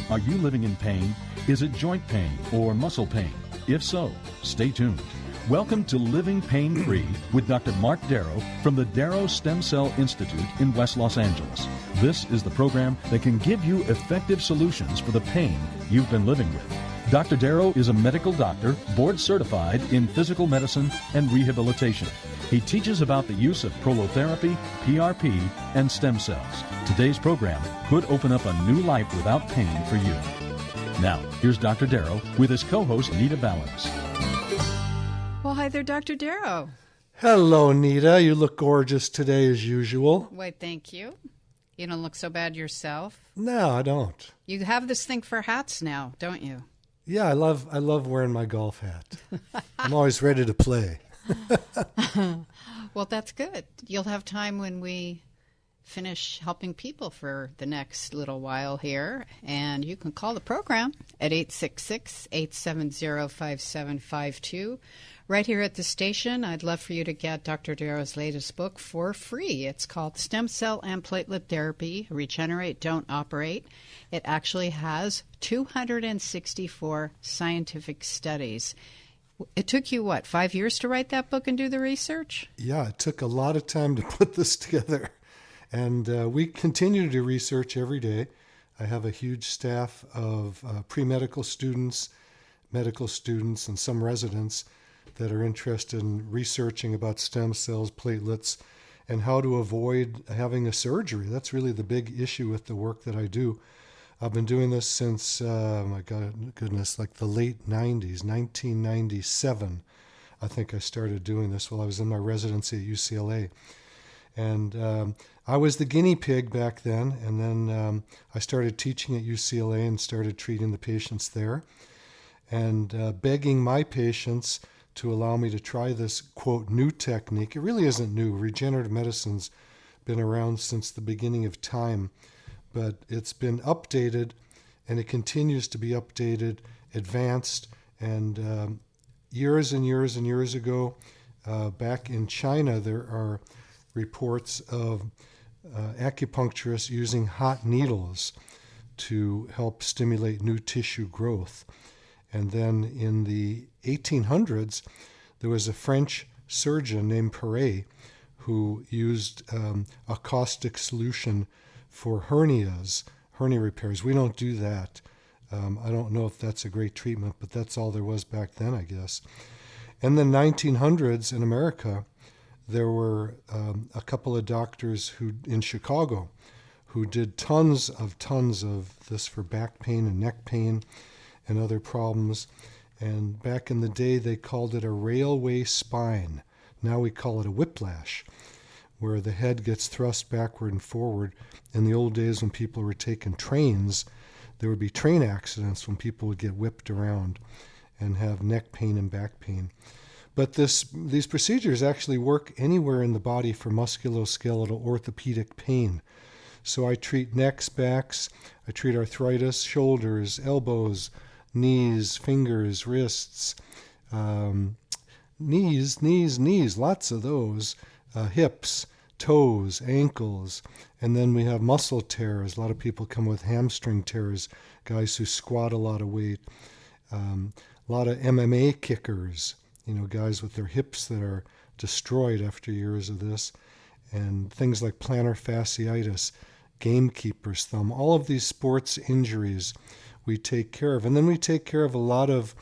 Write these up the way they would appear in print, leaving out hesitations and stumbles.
Are you living in pain? Is it joint pain or muscle pain? If so, stay tuned. Welcome to Living Pain Free with Dr. Marc Darrow from the Darrow Stem Cell Institute in West Los Angeles. This is the program that can give you effective solutions for the pain you've been living with. Dr. Darrow is a medical doctor, board certified in physical medicine and rehabilitation. He teaches about the use of prolotherapy, PRP, and stem cells. Today's program could open up a new life without pain for you. Now, here's Dr. Darrow with his co-host, Nita Valens. Well, hi there, Dr. Darrow. Hello, Nita. You look gorgeous today as usual. Why, thank you. You don't look so bad yourself. No, I don't. You have this thing for hats now, don't you? Yeah, I love wearing my golf hat. I'm always ready to play. Well, that's good. You'll have time when we finish helping people for the next little while here. And you can call the program at 866-870-5752. Right here at the station, I'd love for you to get Dr. Darrow's latest book for free. It's called Stem Cell and Platelet Therapy, Regenerate, Don't Operate. It actually has 264 scientific studies. It took you, 5 years to write that book and do the research? Yeah, it took a lot of time to put this together. And we continue to do research every day. I have a huge staff of pre-medical students, medical students, and some residents that are interested in researching about stem cells, platelets, and how to avoid having a surgery. That's really the big issue with the work that I do. I've been doing this since, like the late 90s, 1997. I think I started doing this while I was in my residency at UCLA. And I was the guinea pig back then, and then I started teaching at UCLA and started treating the patients there, and begging my patients to allow me to try this, quote, new technique. It really isn't new. Regenerative medicine's been around since the beginning of time, but it's been updated, and it continues to be updated, advanced, and years and years and years ago, back in China, there are reports of acupuncturists using hot needles to help stimulate new tissue growth. And then in the 1800s, there was a French surgeon named Perret who used a caustic solution for hernia repairs. We don't do that. I don't know if that's a great treatment, but that's all there was back then, I guess. And then 1900s in America, there were a couple of doctors in Chicago who did tons of this for back pain and neck pain and other problems. And back in the day, they called it a railway spine. Now we call it a whiplash, where the head gets thrust backward and forward. In the old days when people were taking trains, there would be train accidents when people would get whipped around and have neck pain and back pain. But these procedures actually work anywhere in the body for musculoskeletal orthopedic pain. So I treat necks, backs, I treat arthritis, shoulders, elbows, knees, fingers, wrists, knees, lots of those, hips, toes, ankles, and then we have muscle tears. A lot of people come with hamstring tears, guys who squat a lot of weight, a lot of MMA kickers, guys with their hips that are destroyed after years of this, and things like plantar fasciitis, gamekeeper's thumb, all of these sports injuries we take care of. And then we take care of a lot of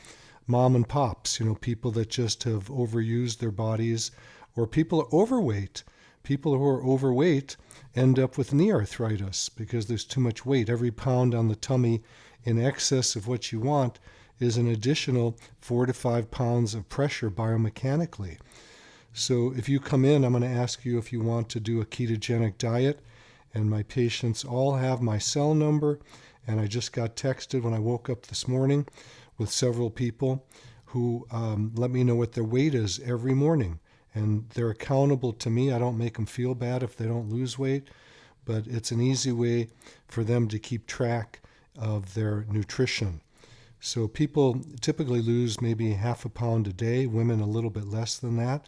mom and pops, people that just have overused their bodies, or people are overweight. People who are overweight end up with knee arthritis because there's too much weight. Every pound on the tummy in excess of what you want is an additional 4 to 5 pounds of pressure biomechanically. So if you come in, I'm going to ask you if you want to do a ketogenic diet, and my patients all have my cell number, and I just got texted when I woke up this morning with several people who let me know what their weight is every morning, and they're accountable to me. I don't make them feel bad if they don't lose weight, but it's an easy way for them to keep track of their nutrition. So people typically lose maybe half a pound a day, women a little bit less than that.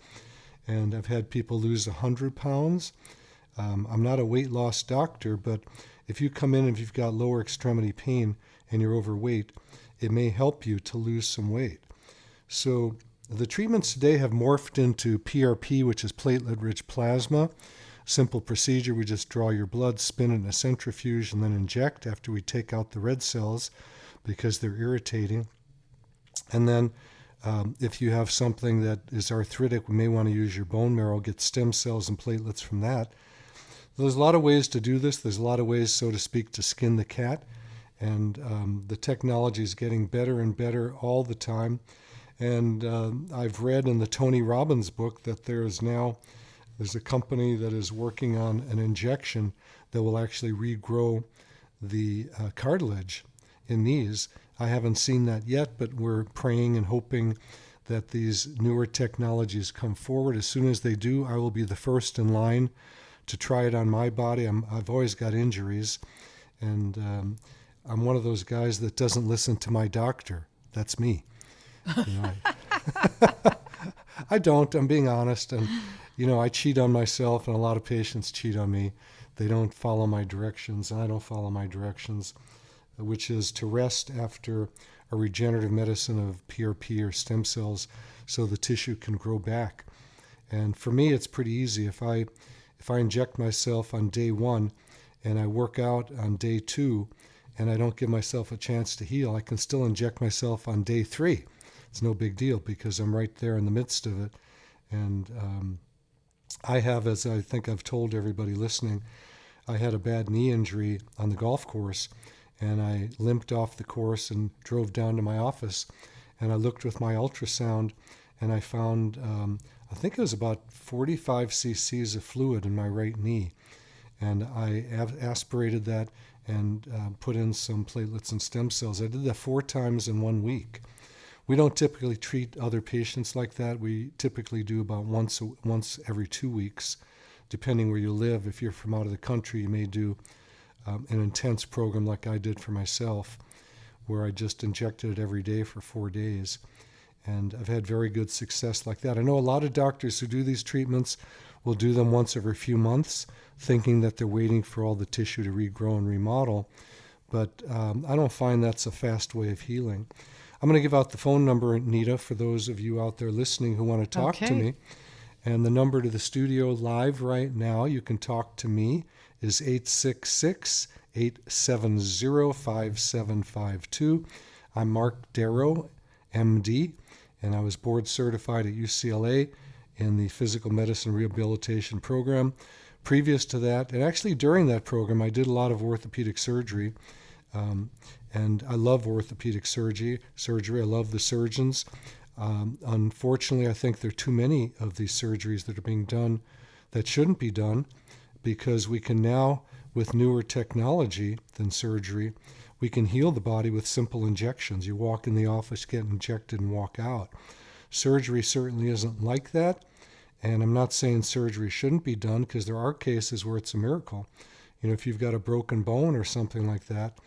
And I've had people lose 100 pounds. I'm not a weight loss doctor, but if you come in and if you've got lower extremity pain and you're overweight, it may help you to lose some weight. So the treatments today have morphed into PRP, which is platelet-rich plasma. Simple procedure, we just draw your blood, spin it in a centrifuge, and then inject after we take out the red cells because they're irritating. And then if you have something that is arthritic, we may want to use your bone marrow, get stem cells and platelets from that. There's a lot of ways to do this. There's a lot of ways, so to speak, to skin the cat. And the technology is getting better and better all the time. And I've read in the Tony Robbins book that there's a company that is working on an injection that will actually regrow the cartilage in knees. I haven't seen that yet, but we're praying and hoping that these newer technologies come forward. As soon as they do, I will be the first in line to try it on my body. I've always got injuries, and I'm one of those guys that doesn't listen to my doctor. That's me. I don't. I'm being honest. And, I cheat on myself, and a lot of patients cheat on me. They don't follow my directions, and I don't follow my directions, which is to rest after a regenerative medicine of PRP or stem cells so the tissue can grow back. And for me, it's pretty easy. If I inject myself on day 1 and I work out on day 2 and I don't give myself a chance to heal, I can still inject myself on day 3. It's no big deal because I'm right there in the midst of it. And I have, as I think I've told everybody listening, I had a bad knee injury on the golf course, and I limped off the course and drove down to my office, and I looked with my ultrasound, and I found, I think it was about 45 cc's of fluid in my right knee. And I aspirated that and put in some platelets and stem cells. I did that 4 times in 1 week. We don't typically treat other patients like that. We typically do about once every 2 weeks, depending where you live. If you're from out of the country, you may do an intense program like I did for myself, where I just injected it every day for 4 days. And I've had very good success like that. I know a lot of doctors who do these treatments will do them once every few months, thinking that they're waiting for all the tissue to regrow and remodel. But I don't find that's a fast way of healing. I'm going to give out the phone number, Nita, for those of you out there listening who want to talk to me. And the number to the studio live right now, you can talk to me, is 866-870-5752. I'm Marc Darrow, MD, and I was board certified at UCLA in the physical medicine rehabilitation program. Previous to that, and actually during that program, I did a lot of orthopedic surgery. And I love orthopedic surgery. I love the surgeons. Unfortunately, I think there are too many of these surgeries that are being done that shouldn't be done, because we can now, with newer technology than surgery, we can heal the body with simple injections. You walk in the office, get injected, and walk out. Surgery certainly isn't like that, and I'm not saying surgery shouldn't be done, because there are cases where it's a miracle. If you've got a broken bone or something like that,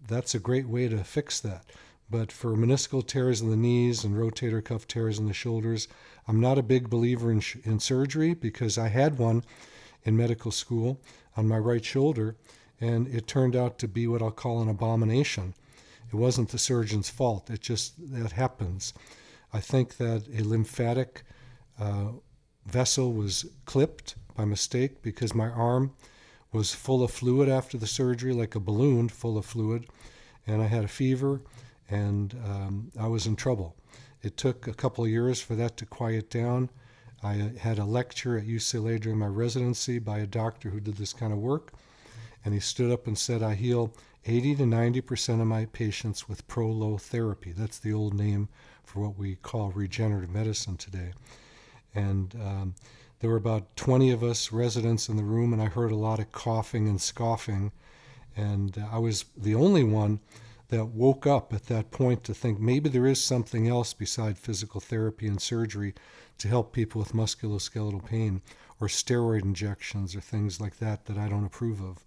that's a great way to fix that. But for meniscal tears in the knees and rotator cuff tears in the shoulders, I'm not a big believer in surgery, because I had one in medical school on my right shoulder, and it turned out to be what I'll call an abomination. It wasn't the surgeon's fault. That happens. I think that a lymphatic vessel was clipped by mistake, because my arm was full of fluid after the surgery, like a balloon full of fluid, and I had a fever, and I was in trouble. It took a couple of years for that to quiet down. I had a lecture at UCLA during my residency by a doctor who did this kind of work, and he stood up and said, I heal 80 to 90% of my patients with Pro-Low therapy. That's the old name for what we call regenerative medicine today. And there were about 20 of us residents in the room, and I heard a lot of coughing and scoffing. And I was the only one that woke up at that point to think maybe there is something else beside physical therapy and surgery to help people with musculoskeletal pain, or steroid injections or things like that I don't approve of.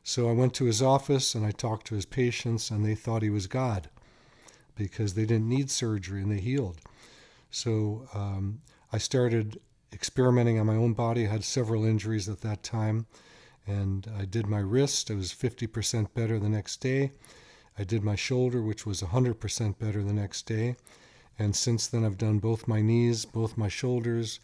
So I went to his office and I talked to his patients, and they thought he was God, because they didn't need surgery and they healed. So I started experimenting on my own body. I had several injuries at that time, And I did my wrist. It was 50% better the next day. I did my shoulder, which was 100% better the next day. And since then, I've done both my knees, both my shoulders,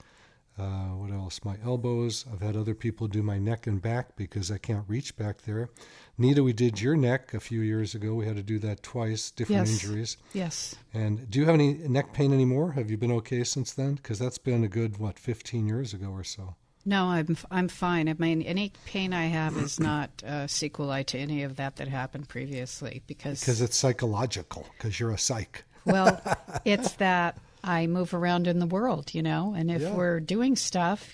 what else? My elbows. I've had other people do my neck and back because I can't reach back there. Nita, we did your neck a few years ago. We had to do that twice, different injuries. Yes. And do you have any neck pain anymore? Have you been okay since then? Because that's been a good, 15 years ago or so. No, I'm fine. I mean, any pain I have is not sequelae to any of that happened previously because it's psychological, because you're a psych. Well, it's that I move around in the world, and if we're doing stuff,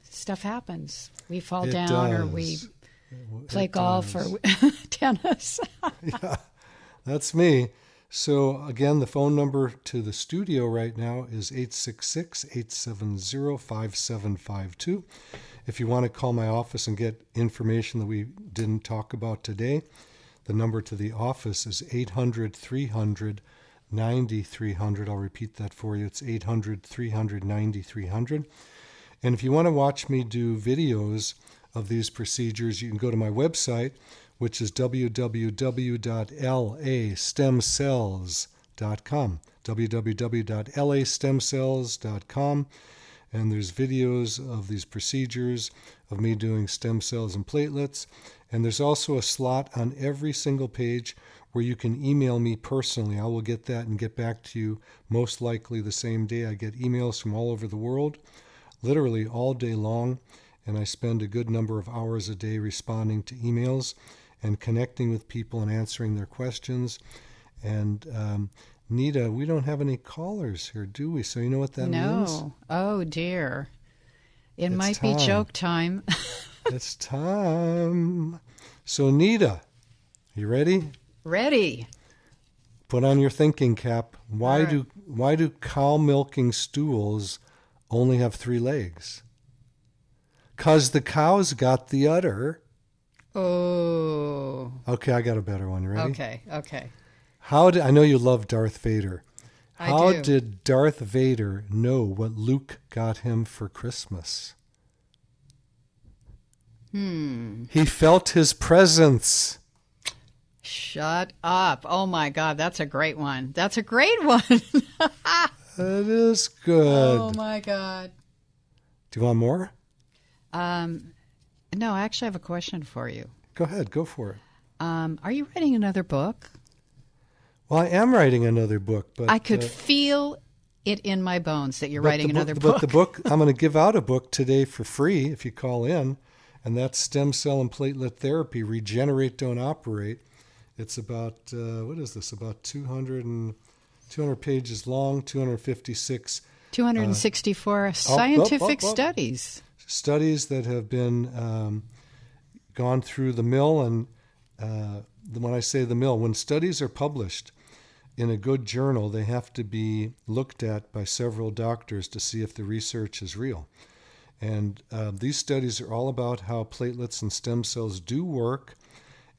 stuff happens. We fall down or we play golf or tennis. Yeah, that's me. So again, the phone number to the studio right now is 866-870-5752. If you want to call my office and get information that we didn't talk about today, the number to the office is 800-300-9300. I'll repeat that for you. It's 800-300-9300. And if you want to watch me do videos of these procedures, you can go to my website, which is www.lastemcells.com, www.lastemcells.com. And there's videos of these procedures, of me doing stem cells and platelets. And there's also a slot on every single page where you can email me personally. I will get that and get back to you most likely the same day. I get emails from all over the world, literally all day long. And I spend a good number of hours a day responding to emails and connecting with people and answering their questions. And Nita, we don't have any callers here, do we? So you know what that means? No. Oh, dear. It might be joke time. It's time. So Nita, you ready? Ready. Put on your thinking cap. Why do cow milking stools only have 3 legs? 'Cause the cow's got the udder. Oh. Okay, I got a better one. You ready? Okay. I know you love Darth Vader. How do. did Darth Vader know what Luke got him for Christmas? He felt his presence. Shut up. Oh, my God. That's a great one. That's a great one. It is good. Oh, my God. Do you want more? No, I actually have a question for you. Go ahead. Go for it. Are you writing another book? Well, I am writing another book, but I could feel it in my bones that you're writing another book. But the book, I'm going to give out a book today for free if you call in, and that's Stem Cell and Platelet Therapy, Regenerate, Don't Operate. It's about, what is this, about 200 pages long, 256. 264 scientific studies. Studies that have been gone through the mill. And when I say the mill, when studies are published in a good journal, they have to be looked at by several doctors to see if the research is real. And these studies are all about how platelets and stem cells do work,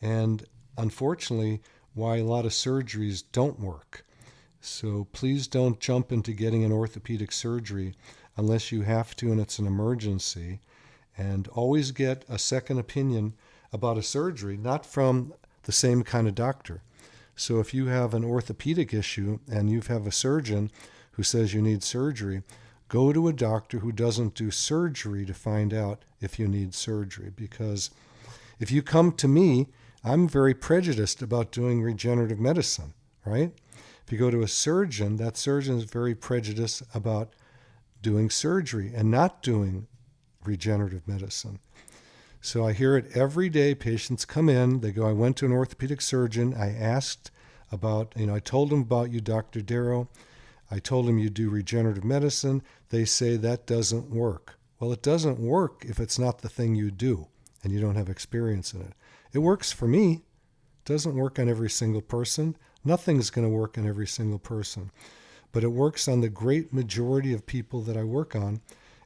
and unfortunately, why a lot of surgeries don't work. So please don't jump into getting an orthopedic surgery unless you have to and it's an emergency. And always get a second opinion about a surgery, not from the same kind of doctor. So if you have an orthopedic issue and you have a surgeon who says you need surgery, go to a doctor who doesn't do surgery to find out if you need surgery. Because if you come to me, I'm very prejudiced about doing regenerative medicine, right? If you go to a surgeon, that surgeon is very prejudiced about doing surgery and not doing regenerative medicine. So I hear it every day. Patients come in, they go, I went to an orthopedic surgeon. I asked about, I told him about you, Dr. Darrow. I told him you do regenerative medicine. They say that doesn't work. Well, it doesn't work if it's not the thing you do and you don't have experience in it. It works for me. It doesn't work on every single person. Nothing's going to work on every single person. But it works on the great majority of people that I work on.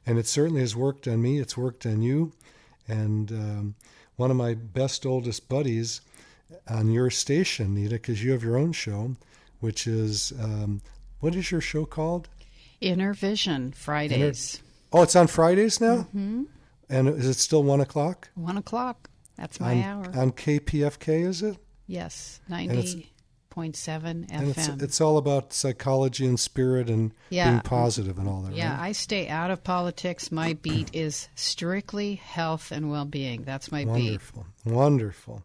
And it certainly has worked on me. It's worked on you. And one of my best, oldest buddies on your station, Nita, because you have your own show, which is, what is your show called? Inner Vision, Fridays. Oh, it's on Fridays now? Mm-hmm. And is it still 1 o'clock? 1 o'clock. That's my hour. On KPFK, is it? Yes, 90.7 FM. And it's all about psychology and spirit and being positive and all that, Yeah, right? I stay out of politics. My beat is strictly health and well-being. That's my beat. Wonderful. Wonderful.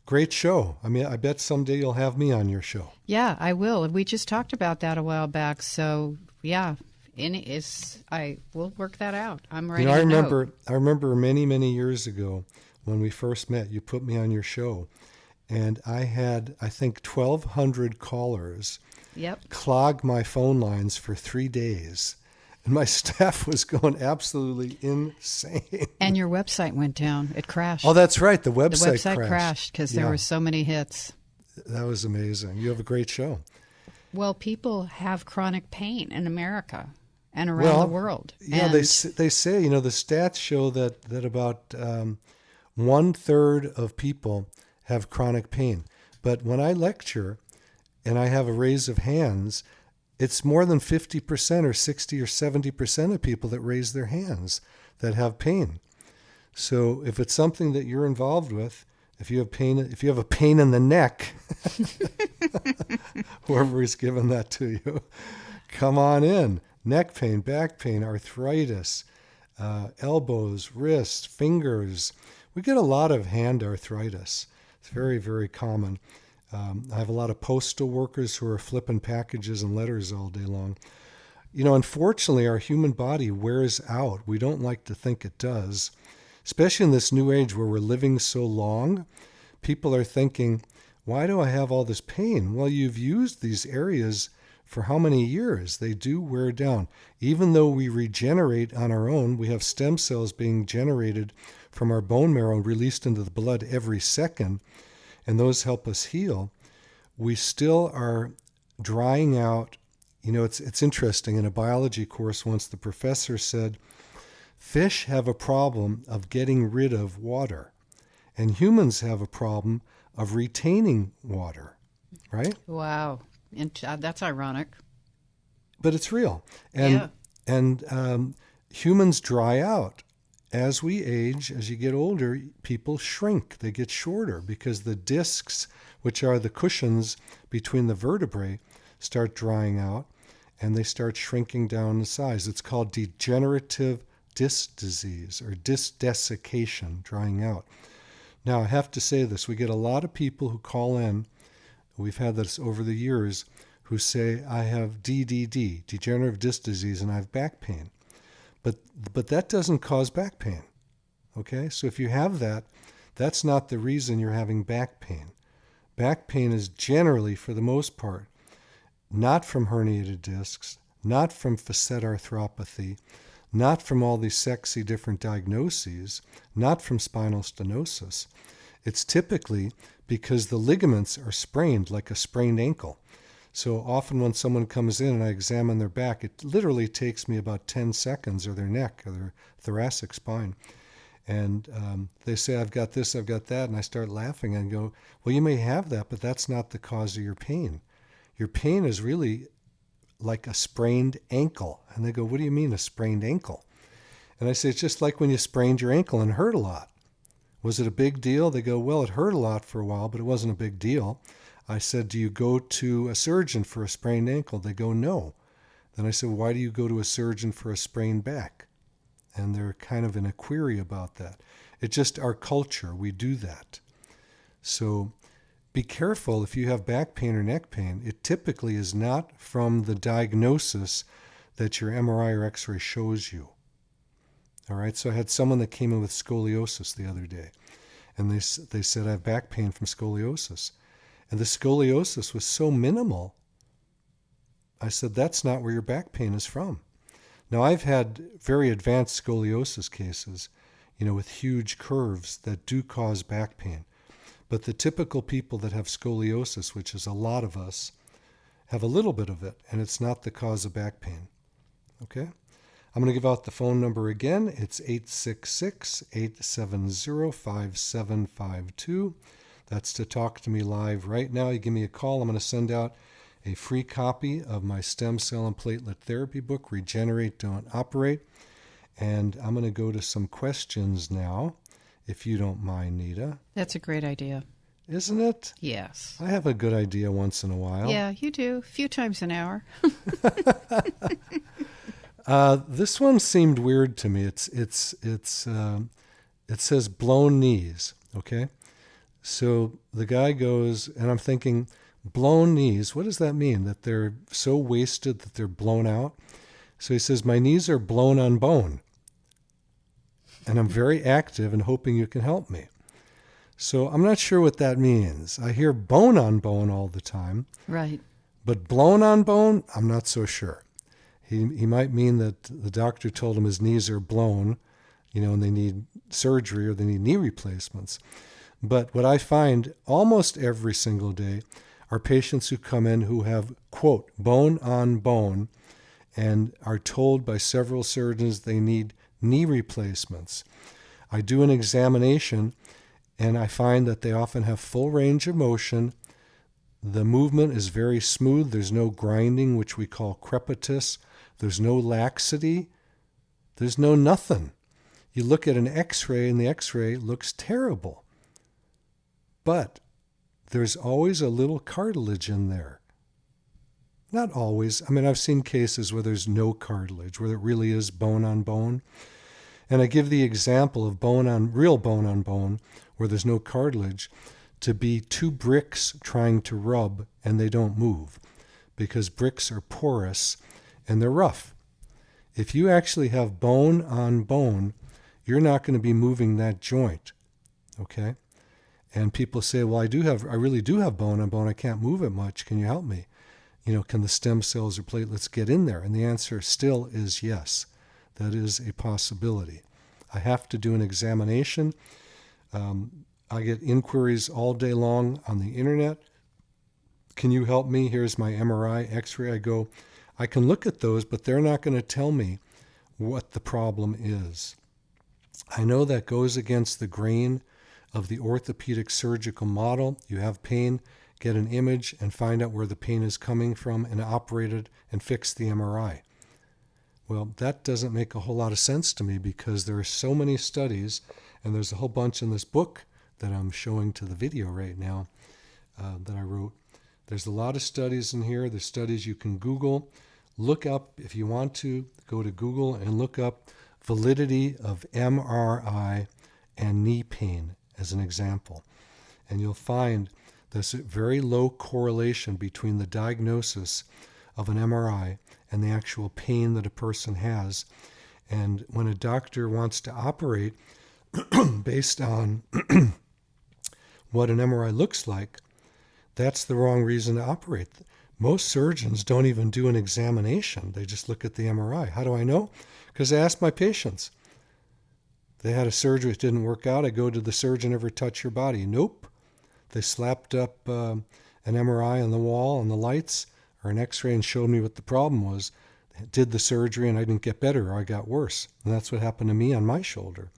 Great show. I mean, I bet someday you'll have me on your show. Yeah, I will. And we just talked about that a while back. So, yeah, I will work that out. I'm ready. I remember many, many years ago when we first met, you put me on your show, and I had, I think, 1,200 callers clog my phone lines for 3 days. And my staff was going absolutely insane. And your website went down. It crashed. Oh, that's right. The website crashed. The website crashed because there were so many hits. That was amazing. You have a great show. Well, people have chronic pain in America and around the world. Yeah, and they say, the stats show that about 1/3 of people have chronic pain. But when I lecture and I have a raise of hands, it's more than 50% or 60 or 70% of people that raise their hands that have pain. So if it's something that you're involved with, if you have a pain in the neck, whoever is giving that to you, come on in. Neck pain, back pain, arthritis, elbows, wrists, fingers. We get a lot of hand arthritis. It's very, very common. I have a lot of postal workers who are flipping packages and letters all day long. Unfortunately, our human body wears out. We don't like to think it does, especially in this new age where we're living so long. People are thinking, why do I have all this pain? Well, you've used these areas for how many years? They do wear down. Even though we regenerate on our own, we have stem cells being generated from our bone marrow and released into the blood every second, and those help us heal. We still are drying out. It's interesting. In a biology course once, the professor said, fish have a problem of getting rid of water, and humans have a problem of retaining water, right? Wow. That's ironic. But it's real. And humans dry out. As we age, as you get older, people shrink. They get shorter because the discs, which are the cushions between the vertebrae, start drying out and they start shrinking down in size. It's called degenerative disc disease or disc desiccation, drying out. Now, I have to say this. We get a lot of people who call in, we've had this over the years, who say, I have DDD, degenerative disc disease, and I have back pain. But that doesn't cause back pain, okay? So if you have that, that's not the reason you're having back pain. Back pain is generally, for the most part, not from herniated discs, not from facet arthropathy, not from all these sexy different diagnoses, not from spinal stenosis. It's typically because the ligaments are sprained like a sprained ankle. So often when someone comes in and I examine their back, it literally takes me about 10 seconds, or their neck, or their thoracic spine. And they say, I've got this, I've got that. And I start laughing and go, well, you may have that, but that's not the cause of your pain. Your pain is really like a sprained ankle. And they go, what do you mean a sprained ankle? And I say, it's just like when you sprained your ankle and it hurt a lot. Was it a big deal? They go, well, it hurt a lot for a while, but it wasn't a big deal. I said, do you go to a surgeon for a sprained ankle? They go, no. Then I said, why do you go to a surgeon for a sprained back? And they're kind of in a query about that. It's just our culture. We do that. So be careful if you have back pain or neck pain. It typically is not from the diagnosis that your MRI or X-ray shows you. All right, so I had someone that came in with scoliosis the other day, and they said, I have back pain from scoliosis. And the scoliosis was so minimal, I said, that's not where your back pain is from. Now, I've had very advanced scoliosis cases, with huge curves that do cause back pain. But the typical people that have scoliosis, which is a lot of us, have a little bit of it, and it's not the cause of back pain. Okay? I'm going to give out the phone number again. It's 866-870-5752. That's to talk to me live right now. You give me a call. I'm going to send out a free copy of my stem cell and platelet therapy book, Regenerate, Don't Operate. And I'm going to go to some questions now, if you don't mind, Nita. That's a great idea. Isn't it? Yes. I have a good idea once in a while. Yeah, you do. A few times an hour. This one seemed weird to me. It says blown knees. Okay, so the guy goes, and I'm thinking, blown knees. What does that mean? That they're so wasted that they're blown out? So he says, my knees are blown on bone, and I'm very active and hoping you can help me. So I'm not sure what that means. I hear bone on bone all the time. Right. But blown on bone, I'm not so sure. He might mean that the doctor told him his knees are blown, and they need surgery or they need knee replacements. But what I find almost every single day are patients who come in who have, quote, bone on bone, and are told by several surgeons they need knee replacements. I do an examination, and I find that they often have full range of motion. The movement is very smooth. There's no grinding, which we call crepitus. There's no laxity. There's no nothing. You look at an x-ray, and the x-ray looks terrible. But there's always a little cartilage in there. Not always. I mean, I've seen cases where there's no cartilage, where it really is bone on bone. And I give the example of real bone on bone, where there's no cartilage, to be two bricks trying to rub, and they don't move, because bricks are porous and they're rough. If you actually have bone on bone, you're not going to be moving that joint, okay? And people say, well, I really do have bone on bone. I can't move it much. Can you help me? Can the stem cells or platelets get in there? And the answer still is yes. That is a possibility. I have to do an examination. I get inquiries all day long on the internet. Can you help me? Here's my MRI, X-ray. I go, I can look at those, but they're not going to tell me what the problem is. I know that goes against the grain of the orthopedic surgical model. You have pain, get an image and find out where the pain is coming from and operate it and fix the MRI. Well, that doesn't make a whole lot of sense to me, because there are so many studies, and there's a whole bunch in this book that I'm showing to the video right now that I wrote. There's a lot of studies in here. There's studies you can Google. Look up, if you want to, go to Google and look up validity of MRI and knee pain as an example. And you'll find there's a very low correlation between the diagnosis of an MRI and the actual pain that a person has. And when a doctor wants to operate based on what an MRI looks like, that's the wrong reason to operate. Most surgeons don't even do an examination. They just look at the MRI. How do I know? Because I ask my patients. They had a surgery that didn't work out. I go to the surgeon, ever touch your body? Nope. They slapped up an MRI on the wall and the lights, or an X-ray, and showed me what the problem was. Did the surgery, and I didn't get better, or I got worse. And that's what happened to me on my shoulder.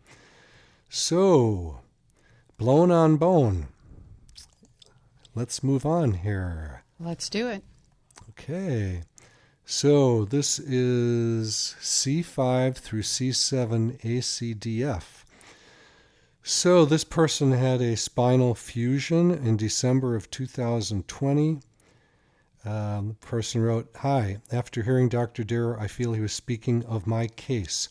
So, blown on bone. Let's move on here. Let's do it. Okay. So this is C5 through C7 ACDF. So this person had a spinal fusion in December of 2020. The person wrote, "Hi, after hearing Dr. Darrow, I feel he was speaking of my case.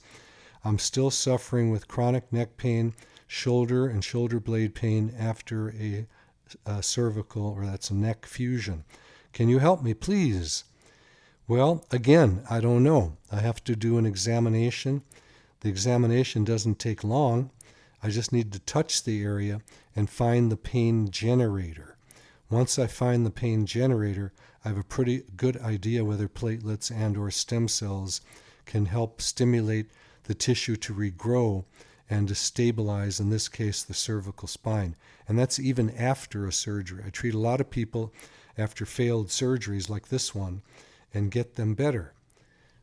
I'm still suffering with chronic neck pain, shoulder and shoulder blade pain after a cervical, or that's a neck fusion. Can you help me, please?" Well, again, I don't know. I have to do an examination. The examination doesn't take long. I just need to touch the area and find the pain generator. Once I find the pain generator, I have a pretty good idea whether platelets and or stem cells can help stimulate the tissue to regrow and to stabilize, in this case, the cervical spine. And that's even after a surgery. I treat a lot of people after failed surgeries like this one and get them better.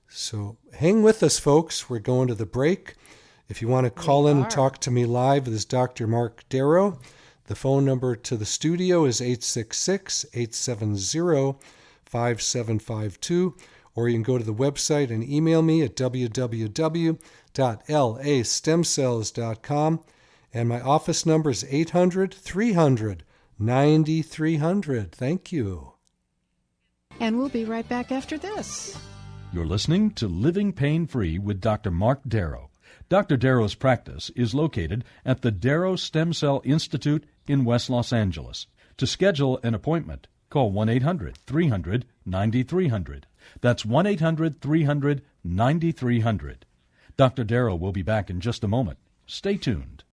So hang with us, folks. We're going to the break. If you want to call in and talk to me live, this is Dr. Marc Darrow. The phone number to the studio is 866-870-5752, or you can go to the website and email me at www.lastemcells.com. And my office number is 800-300-9300. Thank you. And we'll be right back after this. You're listening to Living Pain-Free with Dr. Marc Darrow. Dr. Darrow's practice is located at the Darrow Stem Cell Institute in West Los Angeles. To schedule an appointment, call 1-800-300-9300. That's 1-800-300-9300. Dr. Darrow will be back in just a moment. Stay tuned.